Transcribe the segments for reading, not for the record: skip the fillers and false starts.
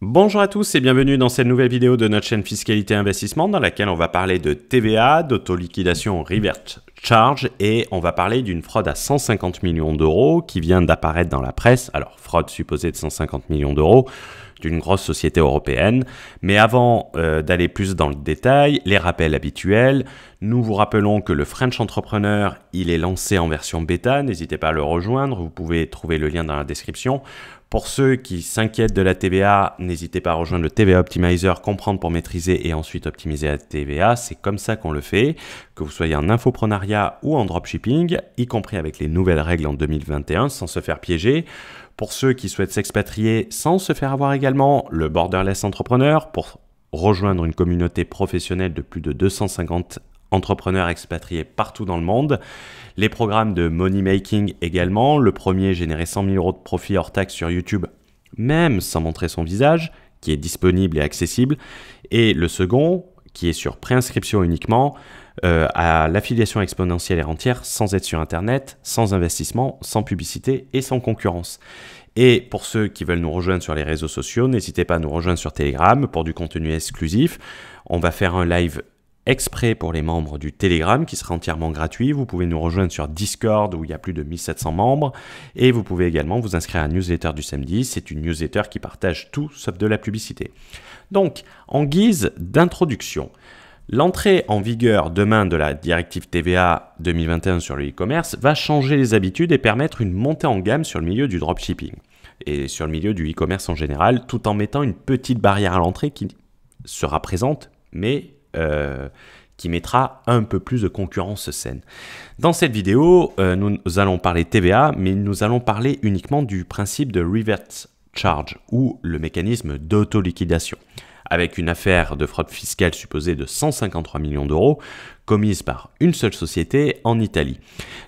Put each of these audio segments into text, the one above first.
Bonjour à tous et bienvenue dans cette nouvelle vidéo de notre chaîne Fiscalité Investissement dans laquelle on va parler de TVA, d'autoliquidation reverse charge et on va parler d'une fraude à 150 millions d'euros qui vient d'apparaître dans la presse. Alors fraude supposée de 150 millions d'euros d'une grosse société européenne. Mais avant d'aller plus dans le détail, les rappels habituels, nous vous rappelons que le French Entrepreneur, il est lancé en version bêta, n'hésitez pas à le rejoindre, vous pouvez trouver le lien dans la description. Pour ceux qui s'inquiètent de la TVA, n'hésitez pas à rejoindre le TVA Optimizer, comprendre pour maîtriser et ensuite optimiser la TVA. C'est comme ça qu'on le fait, que vous soyez en infoprenariat ou en dropshipping, y compris avec les nouvelles règles en 2021, sans se faire piéger. Pour ceux qui souhaitent s'expatrier sans se faire avoir également, le Borderless Entrepreneur, pour rejoindre une communauté professionnelle de plus de 250 entrepreneurs expatriés partout dans le monde. Les programmes de money making également. Le premier, générer 100 000 euros de profit hors taxe sur YouTube, même sans montrer son visage, qui est disponible et accessible. Et le second, qui est sur préinscription uniquement, à l'affiliation exponentielle et rentière, sans être sur Internet, sans investissement, sans publicité et sans concurrence. Et pour ceux qui veulent nous rejoindre sur les réseaux sociaux, n'hésitez pas à nous rejoindre sur Telegram pour du contenu exclusif. On va faire un live exprès pour les membres du Telegram qui sera entièrement gratuit. Vous pouvez nous rejoindre sur Discord où il y a plus de 1700 membres et vous pouvez également vous inscrire à la newsletter du samedi. C'est une newsletter qui partage tout sauf de la publicité. Donc, en guise d'introduction, l'entrée en vigueur demain de la directive TVA 2021 sur le e-commerce va changer les habitudes et permettre une montée en gamme sur le milieu du dropshipping et sur le milieu du e-commerce en général, tout en mettant une petite barrière à l'entrée qui sera présente, mais qui mettra un peu plus de concurrence saine. Dans cette vidéo, nous allons parler TVA, mais nous allons parler uniquement du principe de reverse charge ou le mécanisme d'autoliquidation, avec une affaire de fraude fiscale supposée de 153 millions d'euros commise par une seule société en Italie.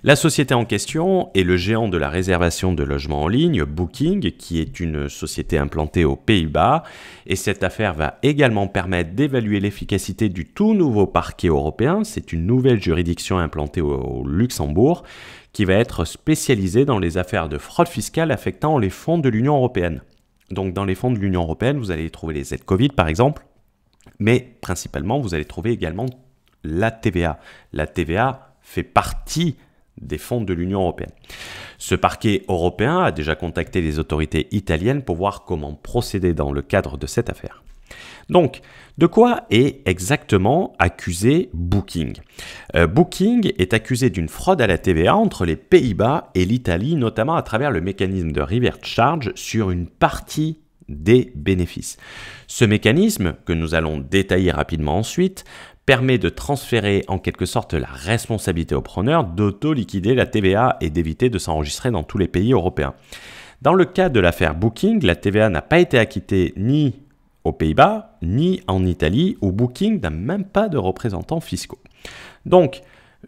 La société en question est le géant de la réservation de logements en ligne, Booking, qui est une société implantée aux Pays-Bas. Et cette affaire va également permettre d'évaluer l'efficacité du tout nouveau parquet européen. C'est une nouvelle juridiction implantée au Luxembourg qui va être spécialisée dans les affaires de fraude fiscale affectant les fonds de l'Union européenne. Donc dans les fonds de l'Union européenne, vous allez trouver les aides Covid par exemple, mais principalement vous allez trouver également la TVA. La TVA fait partie des fonds de l'Union européenne. Ce parquet européen a déjà contacté les autorités italiennes pour voir comment procéder dans le cadre de cette affaire. Donc, de quoi est exactement accusé Booking? Booking est accusé d'une fraude à la TVA entre les Pays-Bas et l'Italie, notamment à travers le mécanisme de reverse charge sur une partie des bénéfices. Ce mécanisme, que nous allons détailler rapidement ensuite, permet de transférer en quelque sorte la responsabilité au preneur d'auto-liquider la TVA et d'éviter de s'enregistrer dans tous les pays européens. Dans le cas de l'affaire Booking, la TVA n'a pas été acquittée ni aux Pays-Bas, ni en Italie, où Booking n'a même pas de représentants fiscaux. Donc,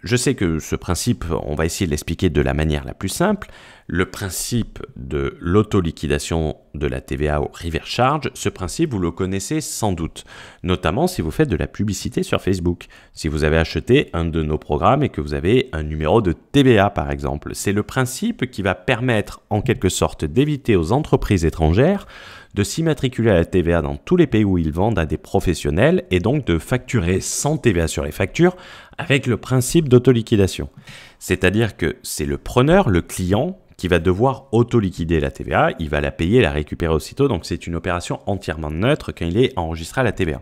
je sais que ce principe, on va essayer de l'expliquer de la manière la plus simple. Le principe de l'autoliquidation de la TVA au reverse charge, ce principe, vous le connaissez sans doute, notamment si vous faites de la publicité sur Facebook. Si vous avez acheté un de nos programmes et que vous avez un numéro de TVA, par exemple. C'est le principe qui va permettre, en quelque sorte, d'éviter aux entreprises étrangères de s'immatriculer à la TVA dans tous les pays où ils vendent à des professionnels et donc de facturer sans TVA sur les factures avec le principe d'autoliquidation. C'est-à-dire que c'est le preneur, le client, qui va devoir auto-liquider la TVA, il va la payer et la récupérer aussitôt, donc c'est une opération entièrement neutre quand il est enregistré à la TVA.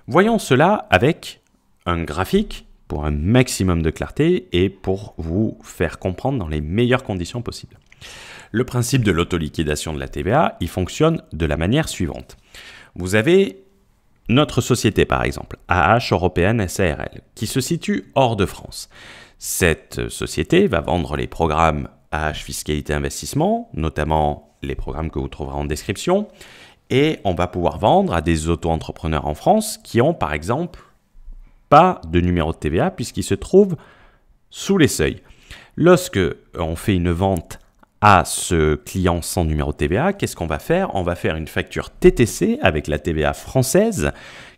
Voyons cela avec un graphique pour un maximum de clarté et pour vous faire comprendre dans les meilleures conditions possibles. Le principe de l'autoliquidation de la TVA, il fonctionne de la manière suivante. Vous avez notre société par exemple, AH Européenne SARL, qui se situe hors de France. Cette société va vendre les programmes AH Fiscalité Investissement, notamment les programmes que vous trouverez en description, et on va pouvoir vendre à des auto-entrepreneurs en France qui ont par exemple pas de numéro de TVA puisqu'ils se trouvent sous les seuils. Lorsque on fait une vente à ce client sans numéro de TVA, qu'est-ce qu'on va faire? On va faire une facture TTC avec la TVA française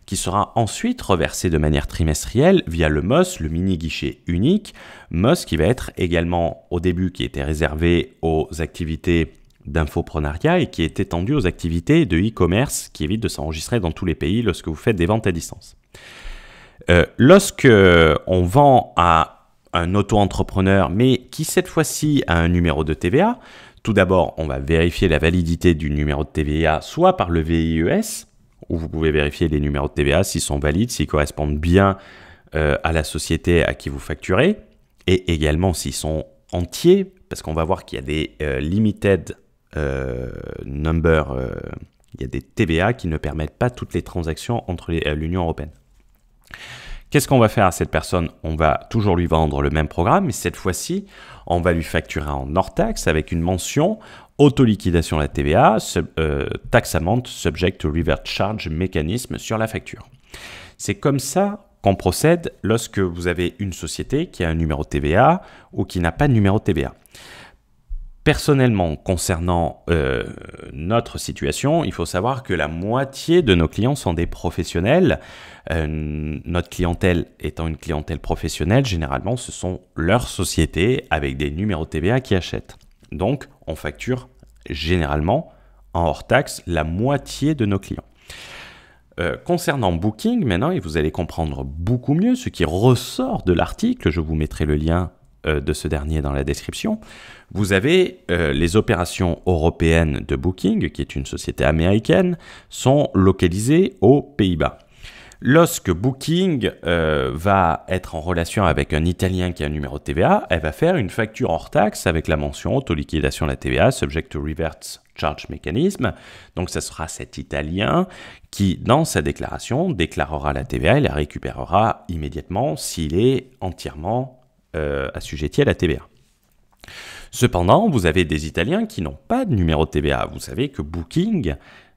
qui sera ensuite reversée de manière trimestrielle via le MOS, le mini guichet unique. MOS qui va être également au début qui était réservé aux activités d'infoprenariat et qui est étendu aux activités de e-commerce qui évitent de s'enregistrer dans tous les pays lorsque vous faites des ventes à distance. Lorsque on vend à un auto-entrepreneur, mais qui cette fois-ci a un numéro de TVA, tout d'abord, on va vérifier la validité du numéro de TVA, soit par le VIES, où vous pouvez vérifier les numéros de TVA s'ils sont valides, s'ils correspondent bien à la société à qui vous facturez, et également s'ils sont entiers, parce qu'on va voir qu'il y a des limited number, il y a des TVA qui ne permettent pas toutes les transactions entre l'Union européenne. Qu'est-ce qu'on va faire à cette personne? On va toujours lui vendre le même programme, mais cette fois-ci, on va lui facturer en hors taxe avec une mention auto-liquidation de la TVA, tax amount subject to revert charge mécanisme sur la facture. C'est comme ça qu'on procède lorsque vous avez une société qui a un numéro de TVA ou qui n'a pas de numéro de TVA. Personnellement, concernant notre situation, il faut savoir que la moitié de nos clients sont des professionnels. Notre clientèle étant une clientèle professionnelle, généralement, ce sont leurs sociétés avec des numéros de TVA qui achètent. Donc, on facture généralement en hors taxe la moitié de nos clients. Concernant Booking, maintenant, et vous allez comprendre beaucoup mieux ce qui ressort de l'article, je vous mettrai le lien de ce dernier dans la description, vous avez les opérations européennes de Booking, qui est une société américaine, sont localisées aux Pays-Bas. Lorsque Booking va être en relation avec un Italien qui a un numéro de TVA, elle va faire une facture hors taxe avec la mention auto-liquidation de la TVA, subject to revert charge mechanism. Donc, ce sera cet Italien qui, dans sa déclaration, déclarera la TVA et la récupérera immédiatement s'il est entièrement assujetti à la TVA. Cependant, vous avez des Italiens qui n'ont pas de numéro de TVA. Vous savez que Booking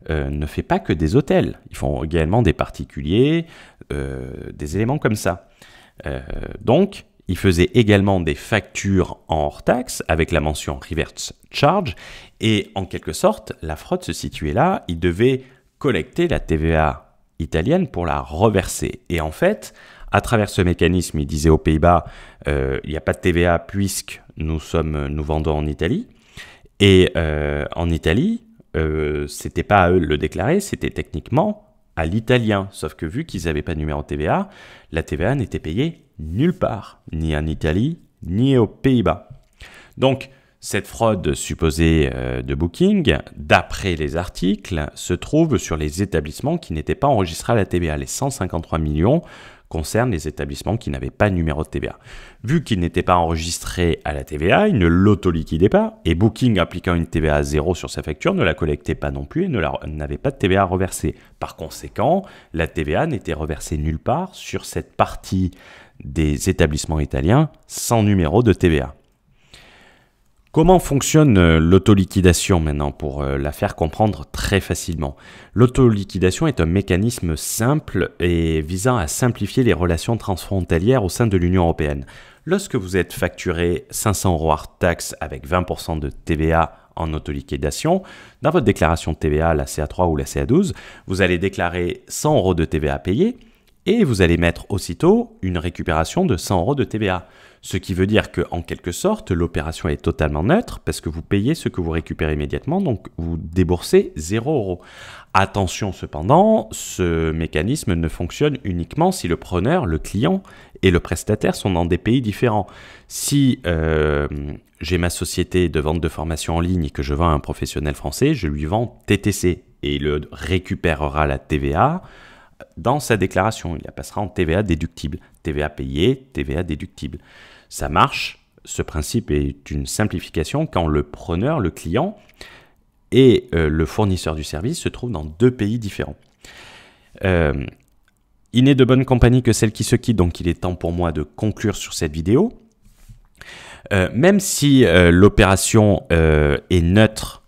ne fait pas que des hôtels. Ils font également des particuliers, des éléments comme ça. Donc, ils faisaient également des factures en hors taxe avec la mention reverse charge. Et en quelque sorte, la fraude se situait là. Ils devaient collecter la TVA italienne pour la reverser. Et en fait, à travers ce mécanisme, ils disaient aux Pays-Bas, il n'y a pas de TVA puisque nous vendons en Italie. Et en Italie, c'était pas à eux de le déclarer, c'était techniquement à l'italien. Sauf que vu qu'ils n'avaient pas de numéro de TVA, la TVA n'était payée nulle part, ni en Italie, ni aux Pays-Bas. Donc, cette fraude supposée de Booking, d'après les articles, se trouve sur les établissements qui n'étaient pas enregistrés à la TVA. Les 153 millions concernent les établissements qui n'avaient pas de numéro de TVA. Vu qu'ils n'étaient pas enregistrés à la TVA, ils ne l'auto-liquidaient pas, et Booking, appliquant une TVA à 0 sur sa facture, ne la collectait pas non plus et n'avait pas de TVA à reverser. Par conséquent, la TVA n'était reversée nulle part sur cette partie des établissements italiens sans numéro de TVA. Comment fonctionne l'autoliquidation maintenant pour la faire comprendre très facilement? L'autoliquidation est un mécanisme simple et visant à simplifier les relations transfrontalières au sein de l'Union européenne. Lorsque vous êtes facturé 500 € hors taxe avec 20% de TVA en autoliquidation, dans votre déclaration de TVA, la CA3 ou la CA12, vous allez déclarer 100 € de TVA payée et vous allez mettre aussitôt une récupération de 100 € de TVA. Ce qui veut dire qu'en quelque sorte, l'opération est totalement neutre parce que vous payez ce que vous récupérez immédiatement, donc vous déboursez 0 €. Attention cependant, ce mécanisme ne fonctionne uniquement si le preneur, le client et le prestataire sont dans des pays différents. Si j'ai ma société de vente de formation en ligne et que je vends à un professionnel français, je lui vends TTC et il récupérera la TVA dans sa déclaration. Il la passera en TVA déductible. TVA payée, TVA déductible. Ça marche. Ce principe est une simplification quand le preneur, le client et le fournisseur du service se trouvent dans deux pays différents. Il n'est de bonne compagnie que celle qui se quitte, donc il est temps pour moi de conclure sur cette vidéo. Même si l'opération est neutre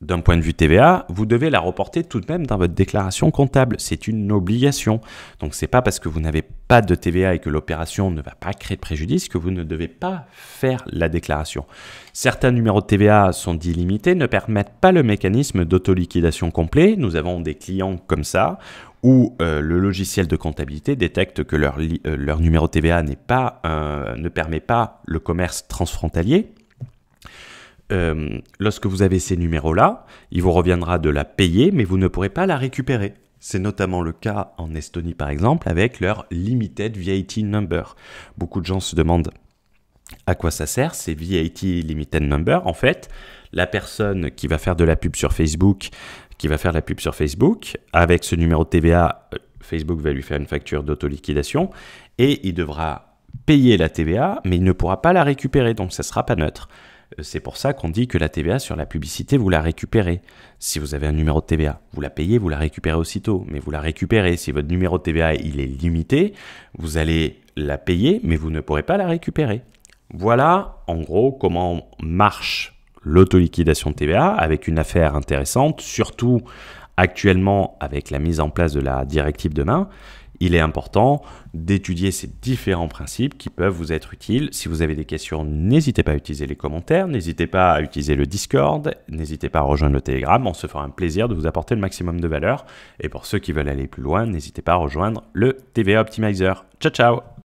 d'un point de vue TVA, vous devez la reporter tout de même dans votre déclaration comptable. C'est une obligation. Donc, ce n'est pas parce que vous n'avez pas de TVA et que l'opération ne va pas créer de préjudice que vous ne devez pas faire la déclaration. Certains numéros de TVA sont dits limités, ne permettent pas le mécanisme d'autoliquidation complet. Nous avons des clients comme ça où le logiciel de comptabilité détecte que leur numéro de TVA ne permet pas le commerce transfrontalier. lorsque vous avez ces numéros-là, il vous reviendra de la payer, mais vous ne pourrez pas la récupérer. C'est notamment le cas en Estonie, par exemple, avec leur Limited VAT Number. Beaucoup de gens se demandent à quoi ça sert, ces VAT Limited Number. En fait, la personne qui va faire de la pub sur Facebook, avec ce numéro de TVA, Facebook va lui faire une facture d'autoliquidation et il devra payer la TVA, mais il ne pourra pas la récupérer, donc ça ne sera pas neutre. C'est pour ça qu'on dit que la TVA sur la publicité, vous la récupérez. Si vous avez un numéro de TVA, vous la payez, vous la récupérez aussitôt, mais vous la récupérez. Si votre numéro de TVA il est limité, vous allez la payer, mais vous ne pourrez pas la récupérer. Voilà en gros comment marche l'autoliquidation de TVA avec une affaire intéressante, surtout actuellement avec la mise en place de la directive demain. Il est important d'étudier ces différents principes qui peuvent vous être utiles. Si vous avez des questions, n'hésitez pas à utiliser les commentaires, n'hésitez pas à utiliser le Discord, n'hésitez pas à rejoindre le Telegram. On se fera un plaisir de vous apporter le maximum de valeur. Et pour ceux qui veulent aller plus loin, n'hésitez pas à rejoindre le TVA Optimizer. Ciao, ciao!